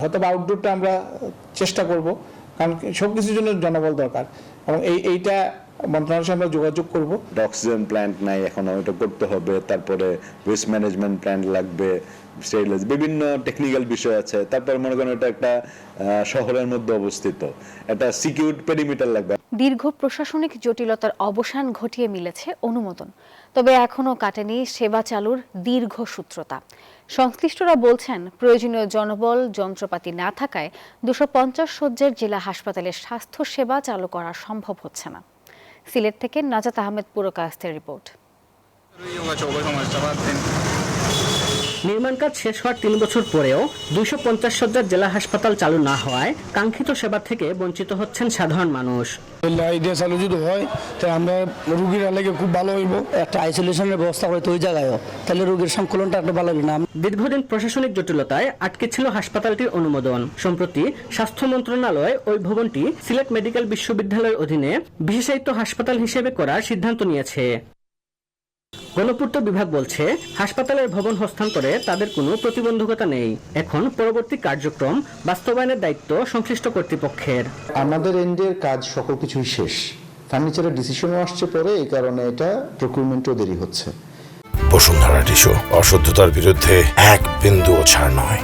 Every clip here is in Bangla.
হয়তো আউটডোরটা আমরা চেষ্টা করব, কারণ সবকিছুর জন্য জনবল দরকার এবং এইটা মন্ত্রণালয়ের সাথে আমরা যোগাযোগ করব। অক্সিজেন প্ল্যান্ট নাই এখনো, ওটা করতে হবে। তারপরে ওয়েস্ট ম্যানেজমেন্ট প্ল্যান্ট লাগবে, স্টেরিলাইজ, বিভিন্ন টেকনিক্যাল বিষয় আছে। তারপর মনে করেন এটা একটা শহরের মধ্যে অবস্থিত, একটা সিকিউর পেরিমিটার লাগবে। দীর্ঘ প্রশাসনিক জটিলতার অবসান ঘটিয়ে মিলেছে অনুমোদন, তবে এখনও কাটেনি সেবা চালুর দীর্ঘসূত্রতা। সংশ্লিষ্টরা বলছেন, প্রয়োজনীয় জনবল যন্ত্রপাতি না থাকায় 250 শয্যার জেলা হাসপাতালে স্বাস্থ্য সেবা চালু করা সম্ভব হচ্ছে না। সিলেট থেকে নাজাত আহমেদ পুরকায়েস্তের রিপোর্ট। নির্মাণ কাজ শেষ হওয়ার 3 বছর পরেও 250 শয্যার জেলা হাসপাতাল চালু না হওয়ায় কাঙ্ক্ষিত সেবা থেকে বঞ্চিত হচ্ছেন সাধারণ মানুষ। আইডিয়া চালু যদি হয় তাহলে আমরা রোগীর লেগে খুব ভালো হইব। একটা আইসোলেশনের ব্যবস্থা করে তো ওই জায়গায়ও, তাহলে রোগীর সংকলনটা একটা ভালো হবে না। দীর্ঘদিন প্রশাসনিক জটিলতায় আটকে ছিল হাসপাতালটির অনুমোদন। সম্প্রতি স্বাস্থ্য মন্ত্রণালয় ওই ভবনটি সিলেট মেডিকেল বিশ্ববিদ্যালয়ের অধীনে বিশেষায়িত হাসপাতাল হিসেবে করার সিদ্ধান্ত নিয়েছে। গণপূর্ত বিভাগ বলছে, হাসপাতালের ভবন হস্তান্তরে তাদের কোনো প্রতিবন্ধকতা নেই। এখন পরবর্তী কার্যক্রম বাস্তবায়নের দায়িত্ব সংশ্লিষ্ট কর্তৃপক্ষের। আমাদের এন্ডের কাজ সকল কিছুই শেষ, ফার্নিচারের ডিসিশনও আসছে পরে, এই কারণে এটা প্রকিউরমেন্টও দেরি হচ্ছে। বসুন্ধরা টিস্যু, অশুদ্ধতার বিরুদ্ধে এক বিন্দুও ছাড় নয়।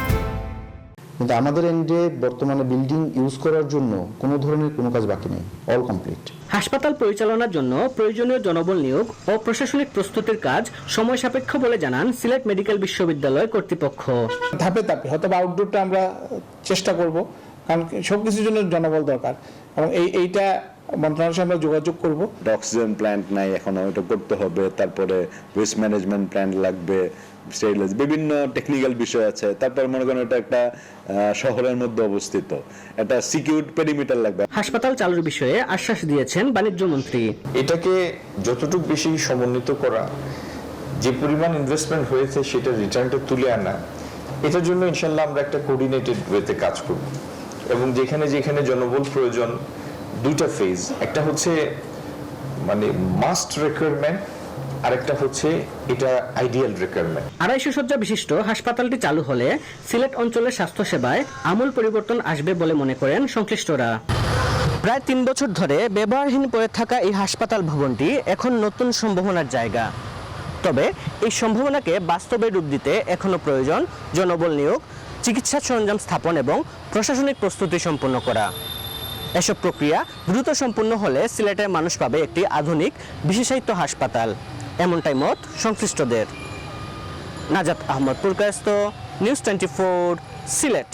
কিন্তু আমাদের এন্ডে বর্তমানে বিল্ডিং ইউজ করার জন্য কোনো ধরনের কোনো কাজ বাকি নেই, অল কমপ্লিট। হাসপাতাল পরিচালনার জন্য প্রয়োজনীয় জনবল নিয়োগ ও প্রশাসনিক প্রস্তুতির কাজ সময় সাপেক্ষ বলে জানান সিলেট মেডিকেল বিশ্ববিদ্যালয় কর্তৃপক্ষ। ধাপে ধাপে হয়তো আউটডোরটা আমরা চেষ্টা করব, কারণ সবকিছুর জন্য জনবল দরকার এবং এইটা মন্ত্রণালয়ের সাথে আমরা যোগাযোগ করব। অক্সিজেন প্ল্যান্ট নাই এখনো, ওটা করতে হবে। তারপরে ওয়েস্ট ম্যানেজমেন্ট প্ল্যান্ট লাগবে, স্টেরিলাইজ, বিভিন্ন টেকনিক্যাল বিষয় আছে। তারপর মনে করেন এটা একটা শহরের মধ্যে অবস্থিত, একটা সিকিউর পেরিমিটার লাগবে। হাসপাতাল চালুর বিষয়ে আশ্বাস দিয়েছেন বাণিজ্য মন্ত্রী। এটাকে যতটুকু বেশি সমন্বিত করা, যে পরিমাণ ইনভেস্টমেন্ট হয়েছে সেটা রিটার্নটা তুলে আনা, এটার জন্য ইনশাল্লাহ আমরা একটা কোঅর্ডিনেটেড ওয়েতে কাজ করব। এবং যেখানে যেখানে জনবল প্রয়োজন, দুইটা ফেজ, একটা হচ্ছে মানে মাস্ট রিকোয়ারমেন্ট, আরেকটা হচ্ছে এটা আইডিয়াল রিকোয়ারমেন্ট। 250 শয্যা বিশিষ্ট হাসপাতালটি চালু হলে সিলেট অঞ্চলের স্বাস্থ্য সেবায় আমূল পরিবর্তন আসবে বলে মনে করেন সংশ্লিষ্টরা। প্রায় 3 বছর ধরে ব্যবহারহীন পড়ে থাকা এই হাসপাতাল ভবনটি এখন নতুন সম্ভাবনার জায়গা। তবে এই সম্ভাবনাকে বাস্তবে রূপ দিতে এখনো প্রয়োজন জনবল নিয়োগ, চিকিৎসা সরঞ্জাম স্থাপন এবং প্রশাসনিক প্রস্তুতি সম্পন্ন করা। এসব প্রক্রিয়া দ্রুত সম্পূর্ণ হলে সিলেটের মানুষ পাবে একটি আধুনিক বিশেষায়িত হাসপাতাল, এমনটাই মত সংশ্লিষ্টদের। নাজাত আহমদ পুরকায়েস্ত, নিউজ 24, সিলেট।